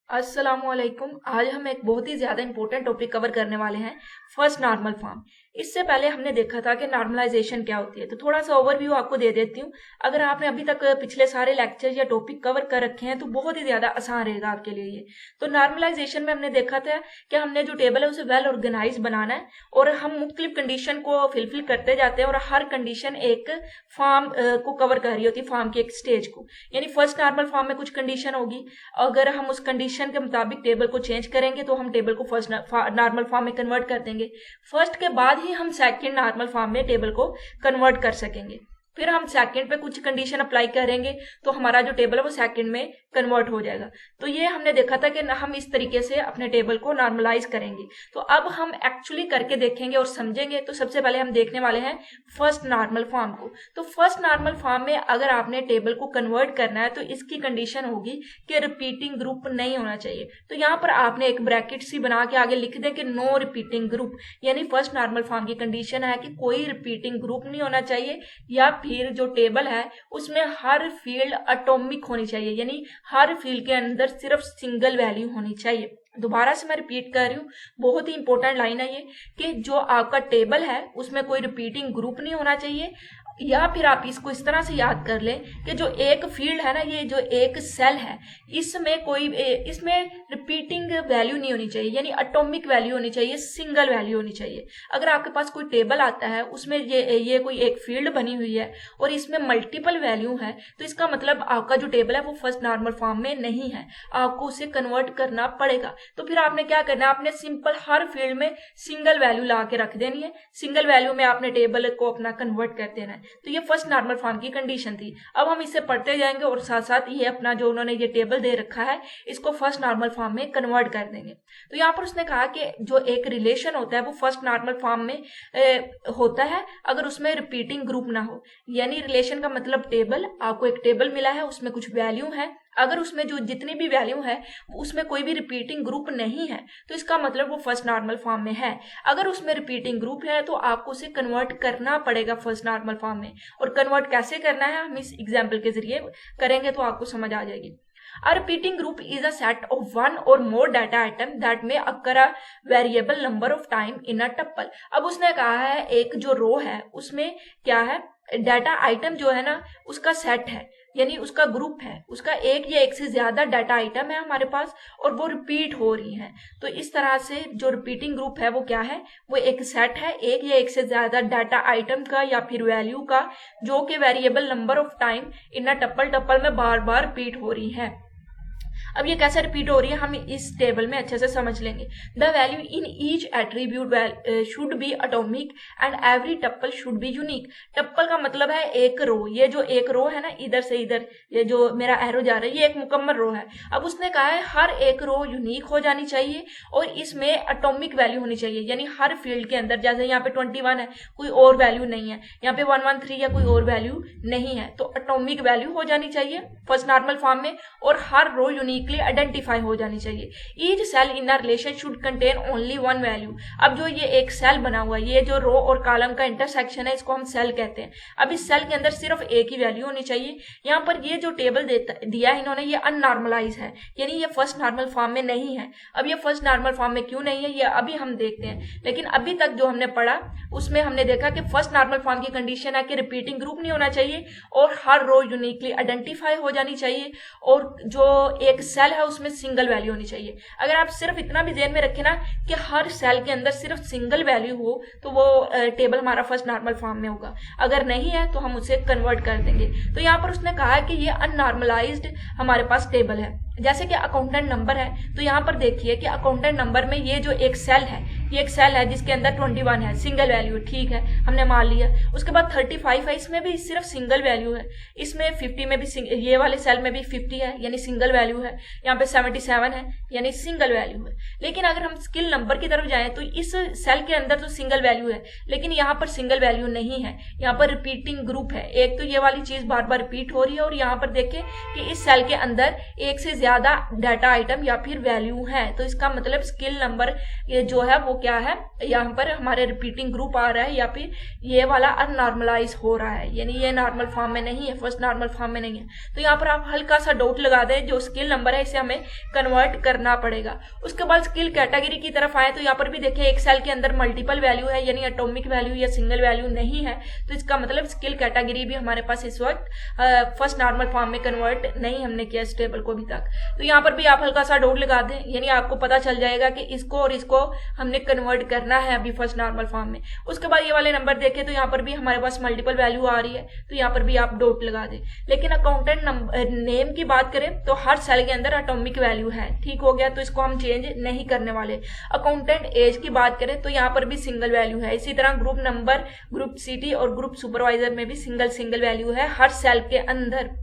अस्सलामुअलैकुम। आज हम एक बहुत ही ज़्यादा इंपॉर्टेंट टॉपिक कवर करने वाले हैं, फर्स्ट नॉर्मल फॉर्म। इससे पहले हमने देखा था कि नॉर्मलाइजेशन क्या होती है, तो थोड़ा सा ओवरव्यू आपको दे देती हूँ। अगर आपने अभी तक पिछले सारे लेक्चर या टॉपिक कवर कर रखे हैं तो बहुत ही ज़्यादा आसान रहेगा आपके लिए ये। तो नॉर्मलाइजेशन में हमने देखा था कि हमने जो टेबल है उसे वेल ऑर्गेनाइज बनाना है और हम मुख्तलिफ कंडीशन को फिलफिल करते जाते हैं और हर कंडीशन एक फॉर्म को कवर कर रही होती है, फॉर्म की एक स्टेज को। यानी फर्स्ट नॉर्मल फॉर्म में कुछ कंडीशन होगी, अगर हम उस कंडीशन के मुताबिक टेबल को चेंज करेंगे तो हम टेबल को फर्स्ट नॉर्मल फॉर्म में कन्वर्ट कर देंगे। फर्स्ट के बाद ही हम सेकंड नॉर्मल फॉर्म में टेबल को कन्वर्ट कर सकेंगे। फिर हम सेकंड पे कुछ कंडीशन अप्लाई करेंगे तो हमारा जो टेबल है वो सेकंड में कन्वर्ट हो जाएगा। तो ये हमने देखा था कि हम इस तरीके से अपने टेबल को नॉर्मलाइज करेंगे। तो अब हम एक्चुअली करके देखेंगे और समझेंगे। तो सबसे पहले हम देखने वाले हैं फर्स्ट नॉर्मल फॉर्म को। तो फर्स्ट नॉर्मल फॉर्म में अगर आपने टेबल को कन्वर्ट करना है तो इसकी कंडीशन होगी कि रिपीटिंग ग्रुप नहीं होना चाहिए। तो यहाँ पर आपने एक ब्रैकेट सी बना के आगे लिख दें कि नो रिपीटिंग ग्रुप, यानी फर्स्ट नॉर्मल फॉर्म की कंडीशन है कि कोई रिपीटिंग ग्रुप नहीं होना चाहिए, या फिर जो टेबल है उसमें हर फील्ड एटॉमिक होनी चाहिए, यानी हर फील्ड के अंदर सिर्फ सिंगल वैल्यू होनी चाहिए। दोबारा से मैं रिपीट कर रही हूँ, बहुत ही इंपॉर्टेंट लाइन है ये कि जो आपका टेबल है उसमें कोई रिपीटिंग ग्रुप नहीं होना चाहिए। या फिर आप इसको इस तरह से याद कर लें कि जो एक फील्ड है ना, ये जो एक सेल है, इसमें रिपीटिंग वैल्यू नहीं होनी चाहिए, यानी एटॉमिक वैल्यू होनी चाहिए, सिंगल वैल्यू होनी चाहिए। अगर आपके पास कोई टेबल आता है उसमें ये कोई एक फील्ड बनी हुई है और इसमें मल्टीपल वैल्यू है, तो इसका मतलब आपका जो टेबल है वो फर्स्ट नॉर्मल फॉर्म में नहीं है, आपको उसे कन्वर्ट करना पड़ेगा। तो फिर आपने क्या करना है, आपने सिंपल हर फील्ड में सिंगल वैल्यू ला के रख देनी है, सिंगल वैल्यू में आपने टेबल को अपना कन्वर्ट कर देना है। तो ये फर्स्ट नॉर्मल फॉर्म की कंडीशन थी। अब हम इसे पढ़ते जाएंगे और साथ साथ ये अपना जो उन्होंने ये टेबल दे रखा है इसको फर्स्ट नॉर्मल फॉर्म में कन्वर्ट कर देंगे। तो यहाँ पर उसने कहा कि जो एक रिलेशन होता है वो फर्स्ट नॉर्मल फॉर्म में होता है अगर उसमें रिपीटिंग ग्रुप ना हो। यानी रिलेशन का मतलब टेबल, आपको एक टेबल मिला है उसमें कुछ वैल्यू है, अगर उसमें जो जितनी भी वैल्यू है उसमें कोई भी रिपीटिंग ग्रुप नहीं है तो इसका मतलब वो फर्स्ट नॉर्मल फॉर्म में है। अगर उसमें रिपीटिंग ग्रुप है तो आपको उसे कन्वर्ट करना पड़ेगा फर्स्ट नॉर्मल फॉर्म में। और कन्वर्ट कैसे करना है हम इस एग्जाम्पल के जरिए करेंगे तो आपको समझ आ जाएगी। A repeating group is a set of one or more data item that may occur a variable number of time in a tuple। अब उसने कहा है एक जो रो है उसमें क्या है, डाटा आइटम जो है ना उसका सेट है, यानी उसका ग्रुप है, उसका एक या एक से ज्यादा डाटा आइटम है हमारे पास और वो रिपीट हो रही है। तो इस तरह से जो रिपीटिंग ग्रुप है वो क्या है, वो एक सेट है एक या एक से ज्यादा डाटा आइटम का या फिर वैल्यू का, जो कि variable number of time in a tuple में बार बार रिपीट हो रही है। अब ये कैसे रिपीट हो रही है हम इस टेबल में अच्छे से समझ लेंगे। The value in each attribute should be atomic and every tuple should be unique. Tuple का मतलब है एक रो, ये जो एक रो है ना इधर से इधर ये जो मेरा एरो जा रहा है ये एक मुकम्मल रो है। अब उसने कहा है हर एक रो यूनिक हो जानी चाहिए और इसमें एटॉमिक वैल्यू होनी चाहिए, यानी हर फील्ड के अंदर, जैसे यहाँ पे 21 है कोई और वैल्यू नहीं है, यहाँ पे 113 या कोई और वैल्यू नहीं है, तो एटॉमिक वैल्यू हो जानी चाहिए फर्स्ट नॉर्मल फॉर्म में और हर रो यूनिकली आइडेंटिफाई हो जानी चाहिए। Each cell in a relation should contain only one value. अब जो ये एक सेल बना हुआ है, ये जो रो और कॉलम का इंटरसेक्शन है इसको हम सेल कहते हैं। अब इस सेल के अंदर सिर्फ एक ही वैल्यू होनी चाहिए। यहाँ पर ये जो टेबल दिया है इन्होंने ये अननॉर्मलाइज है, यानी ये फर्स्ट नॉर्मल फॉर्म में नहीं है। अब ये फर्स्ट नॉर्मल फॉर्म में क्यों नहीं है ये अभी हम देखते हैं, लेकिन अभी तक जो हमने पढ़ा उसमें हमने देखा कि फर्स्ट नॉर्मल फॉर्म की कंडीशन है कि रिपीटिंग ग्रुप नहीं होना चाहिए और हर रो यूनिकली आइडेंटिफाई हो जानी चाहिए और जो एक सेल है उसमें सिंगल वैल्यू होनी चाहिए। अगर आप सिर्फ इतना भी ध्यान में रखें ना कि हर सेल के अंदर सिर्फ सिंगल वैल्यू हो तो वो टेबल हमारा फर्स्ट नॉर्मल फॉर्म में होगा, अगर नहीं है तो हम उसे कन्वर्ट कर देंगे। तो यहाँ पर उसने कहा है कि ये अननॉर्मलाइज्ड हमारे पास टेबल है। जैसे कि अकाउंटेंट नंबर है तो यहाँ पर देखिए कि अकाउंटेंट नंबर में ये जो एक सेल है, ये एक सेल है जिसके अंदर 21 है, सिंगल वैल्यू, ठीक है हमने मान लिया। उसके बाद 35 है, इसमें भी सिर्फ सिंगल वैल्यू है। इसमें 50 में भी ये वाले सेल में भी 50 है यानी सिंगल वैल्यू है। यहाँ पे 77 है यानी सिंगल वैल्यू है। लेकिन अगर हम स्किल नंबर की तरफ जाएं तो इस सेल के अंदर तो सिंगल वैल्यू है लेकिन यहाँ पर सिंगल वैल्यू नहीं है, यहाँ पर रिपीटिंग ग्रुप है। एक तो ये वाली चीज बार बार रिपीट हो रही है और यहाँ पर देखें कि इस सेल के अंदर एक से ज्यादा डाटा आइटम या फिर वैल्यू है, तो इसका मतलब स्किल नंबर ये जो है वो क्या है, यहाँ पर हमारे रिपीटिंग ग्रुप आ रहा है या फिर ये वाला अननॉर्मलाइज हो रहा है, यानी ये नॉर्मल फॉर्म में नहीं है, फर्स्ट नॉर्मल फॉर्म में नहीं है। तो यहाँ पर आप हल्का सा डाउट लगा दें, जो स्किल नंबर है इसे हमें कन्वर्ट करना पड़ेगा। उसके बाद स्किल कैटेगरी की तरफ आए तो यहाँ पर भी देखिए एक सेल के अंदर मल्टीपल वैल्यू है, यानी एटॉमिक वैल्यू या सिंगल वैल्यू नहीं है, तो इसका मतलब स्किल कैटेगरी भी हमारे पास इस वक्त फर्स्ट नॉर्मल फॉर्म में कन्वर्ट नहीं हमने किया इस टेबल को अभी तक। तो यहाँ पर भी आप हल्का सा डाउट लगा दें, यानी आपको पता चल जाएगा कि इसको और इसको हमने कन्वर्ट करना है अभी फर्स्ट नॉर्मल फॉर्म में। उसके बाद ये वाले नंबर देखें तो यहाँ पर भी हमारे पास मल्टीपल वैल्यू आ रही है, तो यहाँ पर भी आप डाउट लगा दें। लेकिन अकाउंटेंट नेम की बात करें तो हर सेल के अंदर एटॉमिक वैल्यू है, ठीक हो गया, तो इसको हम चेंज नहीं करने वाले। अकाउंटेंट एज की बात करें तो यहाँ पर भी सिंगल वैल्यू है। इसी तरह ग्रुप नंबर, ग्रुप सिटी और ग्रुप सुपरवाइजर में भी सिंगल वैल्यू है हर सेल के अंदर।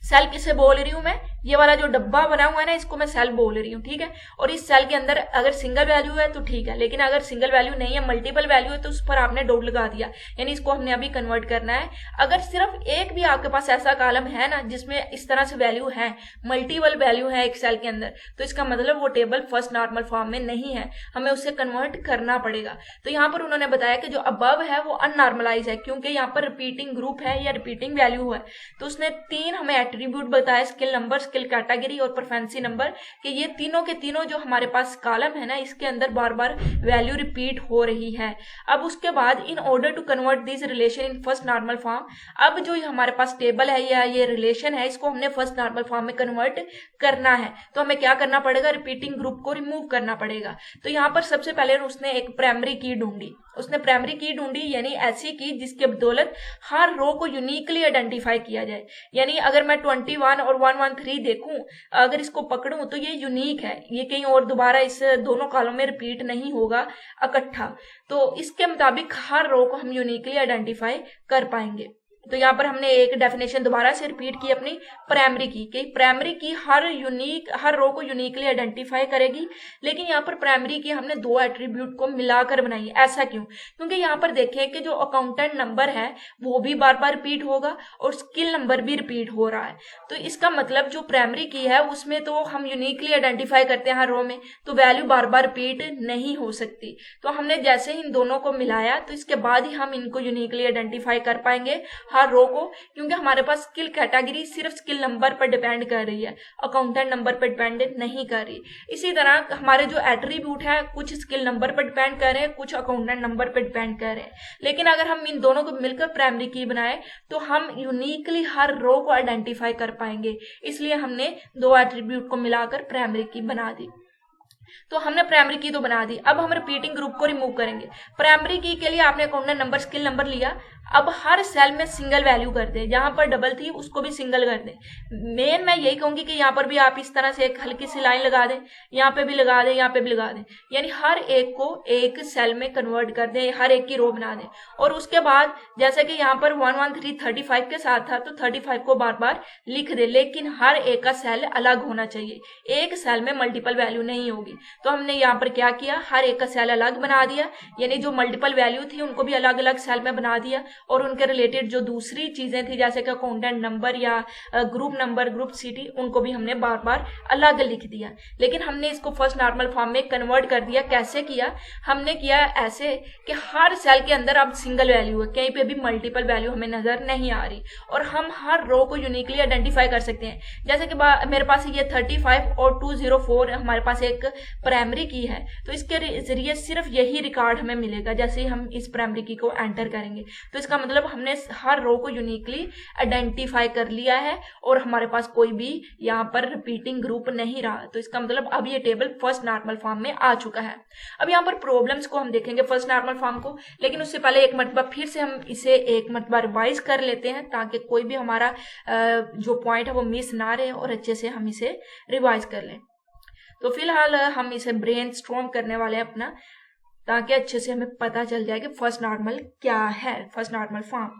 सेल किसे बोल रही हूं मैं, ये वाला जो डब्बा बना हुआ है ना, इसको मैं सेल बोल रही हूँ, ठीक है। और इस सेल के अंदर अगर सिंगल वैल्यू है तो ठीक है, लेकिन अगर सिंगल वैल्यू नहीं है, मल्टीपल वैल्यू है, तो उस पर आपने डॉट लगा दिया, यानी इसको हमने अभी कन्वर्ट करना है। अगर सिर्फ एक भी आपके पास ऐसा कॉलम है ना जिसमें इस तरह से वैल्यू है, मल्टीपल वैल्यू है एक सेल के अंदर, तो इसका मतलब वो टेबल फर्स्ट नॉर्मल फॉर्म में नहीं है, हमें उसे कन्वर्ट करना पड़ेगा। तो यहाँ पर उन्होंने बताया कि जो अबव है वो अननॉर्मलाइज है, क्योंकि यहाँ पर रिपीटिंग ग्रुप है या रिपीटिंग वैल्यू है। तो उसने 3 हमें एट्रीब्यूट बताया, स्किल नंबर, स्किल कैटेगरी और प्रेफरेंसी नंबर, कि ये तीनों के तीनों जो हमारे पास कॉलम है ना, इसके अंदर बार बार वैल्यू रिपीट हो रही है। अब उसके बाद in order to convert this relation in first normal form, अब जो हमारे पास टेबल है या ये रिलेशन है, इसको हमने फर्स्ट नॉर्मल फॉर्म में कन्वर्ट करना है। तो हमें क्या करना पड़ेगा, रिपीटिंग ग्रुप को रिमूव करना पड़ेगा। तो यहाँ पर सबसे पहले उसने एक प्राइमरी की ढूंढी, उसने प्राइमरी की ढूंढी, यानी ऐसी की जिसके बदौलत हर रो को यूनिकली आइडेंटिफाई किया जाए। यानी अगर मैं 21 और 113 देखूं, अगर इसको पकड़ूं तो ये यूनिक है, ये कहीं और दोबारा इस दोनों कॉलम में रिपीट नहीं होगा इकट्ठा। तो इसके मुताबिक हर रो को हम यूनिकली आइडेंटिफाई कर पाएंगे। तो यहाँ पर हमने एक डेफिनेशन दोबारा से रिपीट की अपनी प्राइमरी की, कि प्राइमरी की हर रो को यूनिकली आइडेंटिफाई करेगी। लेकिन यहाँ पर प्राइमरी की हमने 2 एट्रीब्यूट को मिलाकर बनाई है। ऐसा क्यों? क्योंकि यहाँ पर देखें कि जो अकाउंटेंट नंबर है वो भी बार बार रिपीट होगा और स्किल नंबर भी रिपीट हो रहा है। तो इसका मतलब जो प्राइमरी की है उसमें तो हम यूनिकली आइडेंटिफाई करते हैं हर रो में, तो वैल्यू बार बार रिपीट नहीं हो सकती। तो हमने जैसे ही इन दोनों को मिलाया तो इसके बाद ही हम इनको यूनिकली आइडेंटिफाई कर पाएंगे हर रो को, क्योंकि हमारे पास स्किल कैटेगरी सिर्फ स्किल नंबर पर डिपेंड कर रही है, अकाउंटेंट नंबर पर डिपेंड नहीं कर रही। इसी तरह हमारे जो एट्रीब्यूट है कुछ स्किल नंबर पर डिपेंड कर रहे हैं, कुछ अकाउंटेंट नंबर पर डिपेंड कर रहे हैं। लेकिन अगर हम इन दोनों को मिलकर प्राइमरी की बनाए तो हम यूनिकली हर रो को आइडेंटिफाई कर पाएंगे, इसलिए हमने 2 एट्रीब्यूट को मिलाकर प्राइमरी की बना दी। तो हमने प्राइमरी की तो बना दी, अब हम रिपीटिंग ग्रुप को रिमूव करेंगे। प्राइमरी की के लिए आपने अकाउंटेंट नंबर, स्किल नंबर लिया, अब हर सेल में सिंगल वैल्यू कर दें, जहां पर डबल थी उसको भी सिंगल कर दें। मेन मैं यही कहूंगी कि यहाँ पर भी आप इस तरह से एक हल्की सी लाइन लगा दें, यहाँ पे भी लगा दें, यहाँ पे भी लगा दें, यानी हर एक को एक सेल में कन्वर्ट कर दें, हर एक की रो बना दें। और उसके बाद जैसे कि यहाँ पर 113 35 के साथ था, तो 35 को बार बार लिख दे, लेकिन हर एक का सेल अलग होना चाहिए, एक सेल में मल्टीपल वैल्यू नहीं होगी। तो हमने यहाँ पर क्या किया, हर एक का सेल अलग बना दिया, यानी जो मल्टीपल वैल्यू थी उनको भी अलग अलग सेल में बना दिया, और उनके रिलेटेड जो दूसरी चीजें थी जैसे कि अकाउंटेंट नंबर या ग्रुप नंबर, ग्रुप सिटी, उनको भी हमने बार बार अलग लिख दिया। लेकिन हमने इसको फर्स्ट नॉर्मल फॉर्म में कन्वर्ट कर दिया। कैसे किया? हमने किया ऐसे कि हर सेल के अंदर अब सिंगल वैल्यू है, कहीं पे भी मल्टीपल वैल्यू हमें नजर नहीं आ रही, और हम हर रो को यूनिकली आइडेंटिफाई कर सकते हैं। जैसे कि मेरे पास ये 35 और 204 हमारे पास एक प्राइमरी की है, तो इसके जरिए सिर्फ यही रिकॉर्ड हमें मिलेगा जैसे ही हम इस प्राइमरी की को एंटर करेंगे। तो इसका मतलब हमने हर रो को यूनिकली आइडेंटिफाई कर लिया है और हमारे पास कोई भी यहाँ पर रिपीटिंग ग्रुप नहीं रहा। तो इसका मतलब अब ये टेबल फर्स्ट नॉर्मल फॉर्म में आ चुका है। अब यहाँ पर प्रॉब्लम्स को हम देखेंगे फर्स्ट नॉर्मल फॉर्म को, लेकिन उससे पहले एक मरतबा फिर से हम इसे एक मरतबा रिवाइज कर लेते हैं ताकि कोई भी हमारा जो पॉइंट है वो मिस ना रहे और अच्छे से हम इसे रिवाइज कर लें। तो फिलहाल हम इसे ब्रेन स्ट्रॉम करने वाले हैं अपना, ताकि अच्छे से हमें पता चल जाए कि फर्स्ट नॉर्मल क्या है, फर्स्ट नॉर्मल फॉर्म।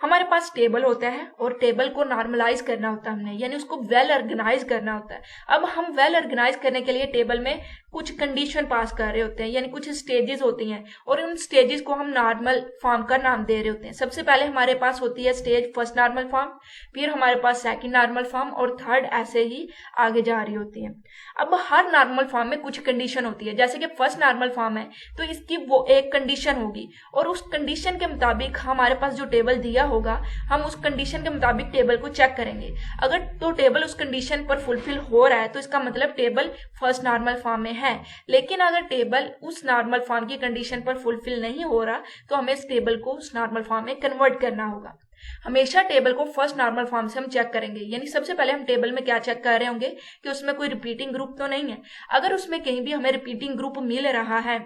हमारे पास टेबल होता है और टेबल को नॉर्मलाइज करना होता है हमने, यानी उसको वेल ऑर्गेनाइज करना होता है। अब हम वेल ऑर्गेनाइज करने के लिए टेबल में कुछ कंडीशन पास कर रहे होते हैं, यानी कुछ स्टेजेस होती हैं, और उन स्टेजेस को हम नॉर्मल फॉर्म का नाम दे रहे होते हैं। सबसे पहले हमारे पास होती है स्टेज फर्स्ट नॉर्मल फॉर्म, फिर हमारे पास सेकंड नॉर्मल फॉर्म, और थर्ड, ऐसे ही आगे जा रही होती है। अब हर नॉर्मल फॉर्म में कुछ कंडीशन होती है, जैसे कि फर्स्ट नॉर्मल फॉर्म है तो इसकी वो एक कंडीशन होगी, और उस कंडीशन के मुताबिक हमारे पास जो टेबल दिया होगा हम उस कंडीशन के मुताबिक टेबल को चेक करेंगे। अगर तो टेबल उस कंडीशन पर फुलफिल हो रहा है तो इसका मतलब टेबल फर्स्ट नॉर्मल फॉर्म में है। लेकिन अगर टेबल उस नॉर्मल फॉर्म की कंडीशन पर फुलफिल नहीं हो रहा तो हमें इस टेबल को उस नॉर्मल फॉर्म में कन्वर्ट करना होगा। हमेशा टेबल को फर्स्ट नॉर्मल फॉर्म से हम चेक करेंगे, यानी सबसे पहले हम टेबल में क्या चेक कर रहे होंगे कि उसमें कोई रिपीटिंग ग्रुप तो नहीं है। अगर उसमें कहीं भी हमें रिपीटिंग ग्रुप मिल रहा है,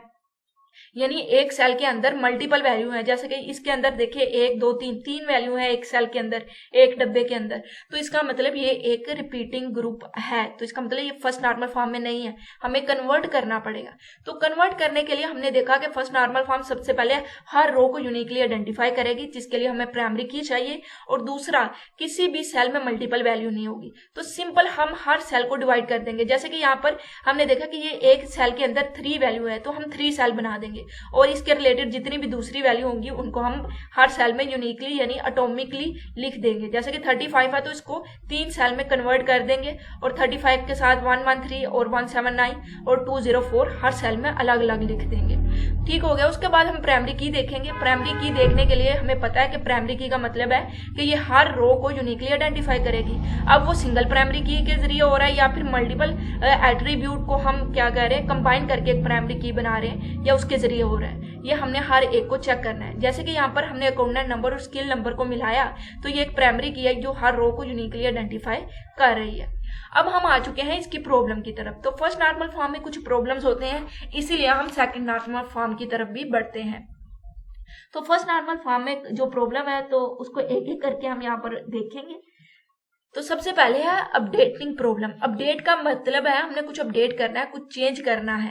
यानी एक सेल के अंदर मल्टीपल वैल्यू है, जैसे कि इसके अंदर देखिए 1 2 3 तीन वैल्यू है एक सेल के अंदर, एक डब्बे के अंदर, तो इसका मतलब ये एक रिपीटिंग ग्रुप है। तो इसका मतलब ये फर्स्ट नॉर्मल फॉर्म में नहीं है, हमें कन्वर्ट करना पड़ेगा। तो कन्वर्ट करने के लिए हमने देखा कि फर्स्ट नॉर्मल फॉर्म सबसे पहले हर रो को यूनिकली आइडेंटिफाई करेगी, जिसके लिए हमें प्राइमरी की चाहिए, और दूसरा किसी भी सेल में मल्टीपल वैल्यू नहीं होगी। तो सिंपल हम हर सेल को डिवाइड कर देंगे, जैसे कि यहाँ पर हमने देखा कि ये एक सेल के अंदर 3 वैल्यू है तो हम 3 सेल बना देंगे, और इसके रिलेटेड जितनी भी दूसरी वैल्यू होंगी उनको हम हर सेल में यूनिकली यानी एटॉमिकली लिख देंगे। जैसे कि 35 है तो इसको 3 सेल में कन्वर्ट कर देंगे, और 35 के साथ 113 और 179 और 204 हर सेल में अलग अलग लिख देंगे। ठीक हो गया। उसके बाद हम प्राइमरी की देखेंगे। प्राइमरी की देखने के लिए हमें पता है कि प्राइमरी की का मतलब है कि ये हर रो को यूनिकली आइडेंटिफाई करेगी। अब वो सिंगल प्राइमरी की के जरिए हो रहा है या फिर मल्टीपल एट्रीब्यूट को हम क्या कह रहे हैं कंबाइन करके एक प्राइमरी की बना रहे हैं, या उसके जरिए हो रहा है, ये हमने हर एक को चेक करना है। जैसे कि यहाँ पर हमने अकाउंटेंट नंबर और स्किल नंबर को मिलाया तो ये एक प्राइमरी की है जो हर रो को यूनिकली आइडेंटिफाई कर रही है। अब हम आ चुके हैं इसकी प्रॉब्लम की तरफ। तो फर्स्ट नॉर्मल फॉर्म में कुछ प्रॉब्लम्स होते हैं, इसीलिए हम सेकंड नॉर्मल फॉर्म की तरफ भी बढ़ते हैं। तो फर्स्ट नॉर्मल फॉर्म में जो प्रॉब्लम है तो उसको एक एक करके हम यहाँ पर देखेंगे। तो सबसे पहले है अपडेटिंग प्रॉब्लम। अपडेट का मतलब है हमने कुछ अपडेट करना है, कुछ चेंज करना है।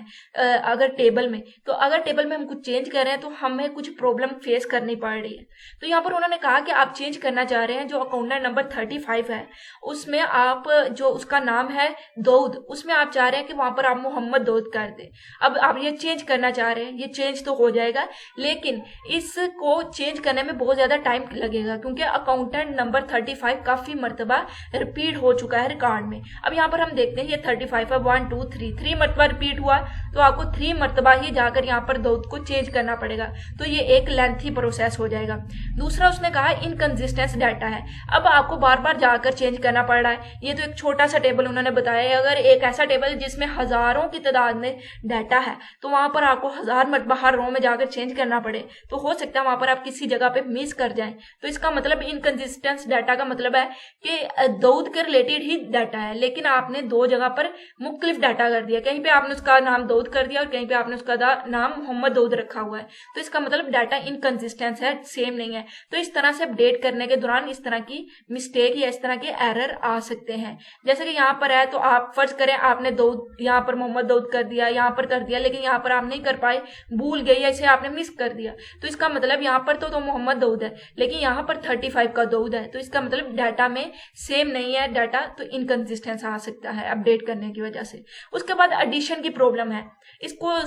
अगर टेबल में हम कुछ चेंज कर रहे हैं तो हमें कुछ प्रॉब्लम फेस करनी पड़ रही है। तो यहाँ पर उन्होंने कहा कि आप चेंज करना चाह रहे हैं, जो अकाउंटेंट नंबर 35 है उसमें आप जो उसका नाम है दाऊद, उसमें आप चाह रहे हैं कि वहां पर आप मोहम्मद दाऊद कर दें। अब आप ये चेंज करना चाह रहे हैं, ये चेंज तो हो जाएगा, लेकिन इसको चेंज करने में बहुत ज्यादा टाइम लगेगा, क्योंकि अकाउंटेंट नंबर 35 काफी मरतबा रिपीट हो चुका है रिकॉर्ड में। अब यहाँ पर हम देखते हैं ये 35 है, 1 2 3 मरतबा रिपीट हुआ, तो आपको 3 मरतबा ही जाकर यहाँ पर दाऊद को चेंज करना पड़ेगा, तो ये एक लेंथी प्रोसेस हो जाएगा। दूसरा उसने कहा इनकंसिस्टेंस डाटा है। अब आपको बार बार जाकर चेंज करना पड़ रहा है। ये तो एक छोटा सा टेबल उन्होंने बताया है, अगर एक ऐसा टेबल जिसमें हजारों की तादाद में डाटा है तो वहां पर आपको 1000 मरतबा हर रो में जाकर चेंज करना पड़े, तो हो सकता है वहां पर आप किसी जगह पे मिस कर जाएं। तो इसका मतलब इनकंसिस्टेंस डाटा का मतलब है कि दाऊद के रिलेटेड ही डाटा है, लेकिन आपने दो जगह पर मुख्तलिफ डाटा कर दिया, कहीं पे आपने उसका नाम दाऊद कर दिया और कहीं पे आपने उसका नाम मोहम्मद दाऊद रखा हुआ है। तो इसका मतलब डाटा इनकंसिस्टेंस है, सेम नहीं है। तो इस तरह से अपडेट करने के दौरान इस तरह की मिस्टेक या इस तरह के एरर आ सकते हैं। जैसे कि यहाँ पर है तो आप फर्ज करें आपने दाऊद यहाँ पर मोहम्मद दाऊद कर दिया, यहाँ पर कर दिया, लेकिन यहाँ पर आप नहीं कर पाए, भूल गए या इसे आपने मिस कर दिया, तो इसका मतलब यहाँ पर तो मोहम्मद दाऊद है लेकिन यहाँ पर 35 का दाऊद है, तो इसका मतलब डाटा में सेम नहीं है डाटा, तो इनकंसिस्टेंस आ सकता है अपडेट करने की वजह से। उसके बाद एडिशन की प्रॉब्लम है, इसको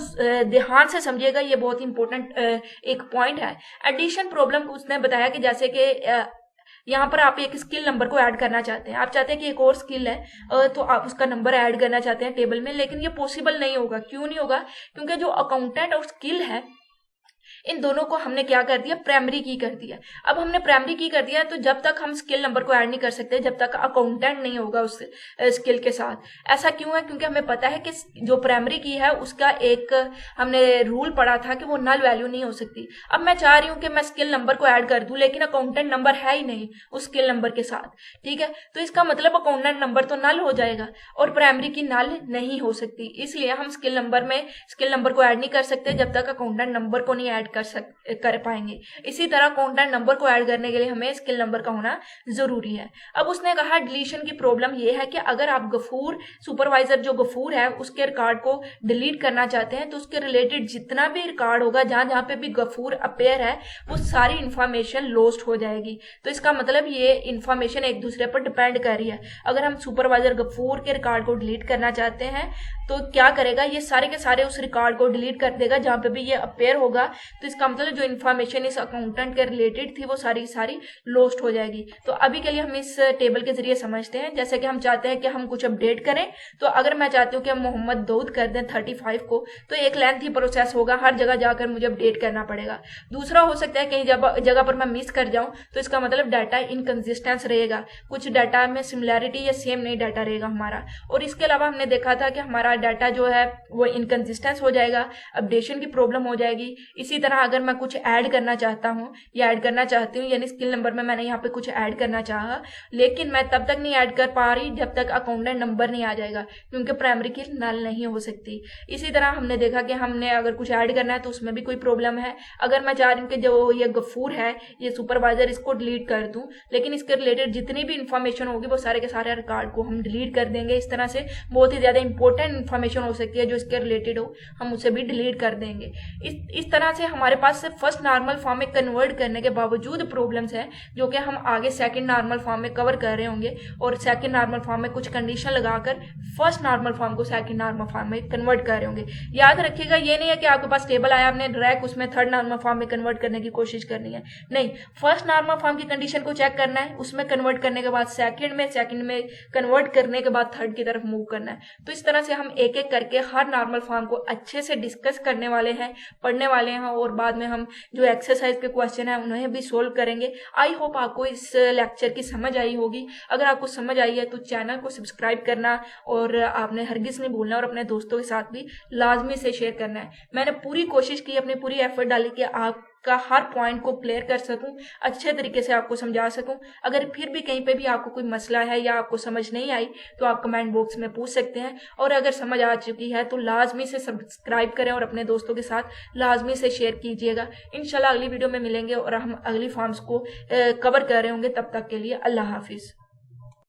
ध्यान से समझिएगा, ये बहुत इंपॉर्टेंट एक पॉइंट है। एडिशन प्रॉब्लम उसने बताया कि जैसे कि यहाँ पर आप एक स्किल नंबर को ऐड करना चाहते हैं, आप चाहते हैं कि एक और स्किल है तो आप उसका नंबर ऐड करना चाहते हैं टेबल में, लेकिन ये पॉसिबल नहीं होगा। क्यों नहीं होगा? क्योंकि जो अकाउंटेंट और स्किल है इन दोनों को हमने क्या कर दिया, प्राइमरी की कर दिया। अब हमने प्राइमरी की कर दिया तो जब तक हम स्किल नंबर को ऐड नहीं कर सकते जब तक अकाउंटेंट नहीं होगा उस स्किल के साथ। ऐसा क्यों है? क्योंकि हमें पता है कि जो प्राइमरी की है उसका एक हमने रूल पढ़ा था कि वो नल वैल्यू नहीं हो सकती। अब मैं चाह रही हूँ कि मैं स्किल नंबर को ऐड कर दूं, लेकिन अकाउंटेंट नंबर है ही नहीं उस स्किल नंबर के साथ, ठीक है, तो इसका मतलब अकाउंटेंट नंबर तो नल हो जाएगा और प्राइमरी की नल नहीं हो सकती। इसलिए हम स्किल नंबर को ऐड नहीं कर सकते जब तक अकाउंटेंट नंबर को नहीं ऐड कर पाएंगे। इसी तरह कॉन्टैक्ट नंबर को ऐड करने के लिए हमें स्किल नंबर का होना जरूरी है। अब उसने कहा डिलीशन की प्रॉब्लम ये है कि अगर आप गफूर सुपरवाइजर जो गफूर है उसके रिकॉर्ड को डिलीट करना चाहते हैं तो उसके रिलेटेड जितना भी रिकॉर्ड होगा, जहां जहां पे भी गफूर अपेयर है, वो सारी इंफॉर्मेशन लॉस्ट हो जाएगी। तो इसका मतलब ये इंफॉर्मेशन एक दूसरे पर डिपेंड कर रही है। अगर हम सुपरवाइजर गफूर के रिकॉर्ड को डिलीट करना चाहते हैं तो क्या करेगा, ये सारे के सारे उस रिकॉर्ड को डिलीट कर देगा जहां पे भी ये अपेयर होगा। तो इसका मतलब जो इन्फॉर्मेशन इस अकाउंटेंट के रिलेटेड थी वो सारी सारी लॉस्ट हो जाएगी। तो अभी के लिए हम इस टेबल के जरिए समझते हैं। जैसे कि हम चाहते हैं कि हम कुछ अपडेट करें, तो अगर मैं चाहती हूँ कि हम मोहम्मद दाऊद कर दें 35 को, तो एक लेंथी प्रोसेस होगा, हर जगह जाकर मुझे अपडेट करना पड़ेगा। दूसरा हो सकता है कहीं जगह पर मैं मिस कर जाऊं, तो इसका मतलब डाटा इनकंसिस्टेंस रहेगा, कुछ डाटा में सिमिलैरिटी या सेम नहीं डाटा रहेगा हमारा। और इसके अलावा हमने देखा था कि हमारा डाटा जो है वो इनकंसिस्टेंस हो जाएगा, अपडेशन की प्रॉब्लम हो जाएगी। इसी तरह अगर मैं कुछ ऐड करना चाहता हूँ या ऐड करना चाहती हूँ, यानी स्किल नंबर में मैंने यहाँ पे कुछ ऐड करना चाहा, लेकिन मैं तब तक नहीं ऐड कर पा रही जब तक अकाउंटेंट नंबर नहीं आ जाएगा, क्योंकि प्राइमरी की नल नहीं हो सकती। इसी तरह हमने देखा कि हमने अगर कुछ ऐड करना है तो उसमें भी कोई प्रॉब्लम है। अगर मैं चाह रही हूँ कि जो ये गफूर है, ये सुपरवाइजर, इसको डिलीट कर दूं, लेकिन इसके रिलेटेड जितनी भी इंफॉर्मेशन होगी वो सारे के सारे रिकॉर्ड को हम डिलीट कर देंगे। इस तरह से बहुत ही ज्यादा इंपॉर्टेंट इंफॉर्मेशन हो सकती है जो इसके रिलेटेड हो, हम उसे भी डिलीट कर देंगे। इस तरह से हमारे पास फर्स्ट नॉर्मल फॉर्म में कन्वर्ट करने के बावजूद प्रॉब्लम्स हैं जो कि हम आगे सेकंड नॉर्मल फॉर्म में कवर कर रहे होंगे, और सेकंड नॉर्मल फॉर्म में कुछ कंडीशन लगाकर फर्स्ट नॉर्मल फॉर्म को सेकंड नॉर्मल फॉर्म में कन्वर्ट कर रहे होंगे। याद रखिएगा, ये नहीं है कि आपके पास टेबल आया, आपने डायरेक्ट उसमें थर्ड नॉर्मल फॉर्म में कन्वर्ट करने की कोशिश करनी है। नहीं, फर्स्ट नॉर्मल फॉर्म की कंडीशन को चेक करना है, उसमें कन्वर्ट करने के बाद सेकंड में कन्वर्ट करने के बाद थर्ड की तरफ मूव करना है। तो इस तरह से हम एक एक करके हर नॉर्मल फॉर्म को अच्छे से डिस्कस करने वाले हैं, पढ़ने वाले हैं, और बाद में हम जो एक्सरसाइज के क्वेश्चन है उन्हें भी सोल्व करेंगे। आई होप आपको इस लेक्चर की समझ आई होगी। अगर आपको समझ आई है तो चैनल को सब्सक्राइब करना और आपने हरगिज नहीं भूलना, और अपने दोस्तों के साथ भी लाजमी से शेयर करना है। मैंने पूरी कोशिश की, अपनी पूरी एफर्ट डाली कि आपका हर पॉइंट को क्लियर कर सकूं, अच्छे तरीके से आपको समझा सकूं। अगर फिर भी कहीं पे भी आपको कोई मसला है या आपको समझ नहीं आई तो आप कमेंट बॉक्स में पूछ सकते हैं, और अगर समझ आ चुकी है तो लाजमी से सब्सक्राइब करें और अपने दोस्तों के साथ लाजमी से शेयर कीजिएगा। इंशाल्लाह अगली वीडियो में मिलेंगे और हम अगली फॉर्म्स को कवर कर रहे होंगे। तब तक के लिए अल्लाह हाफिज।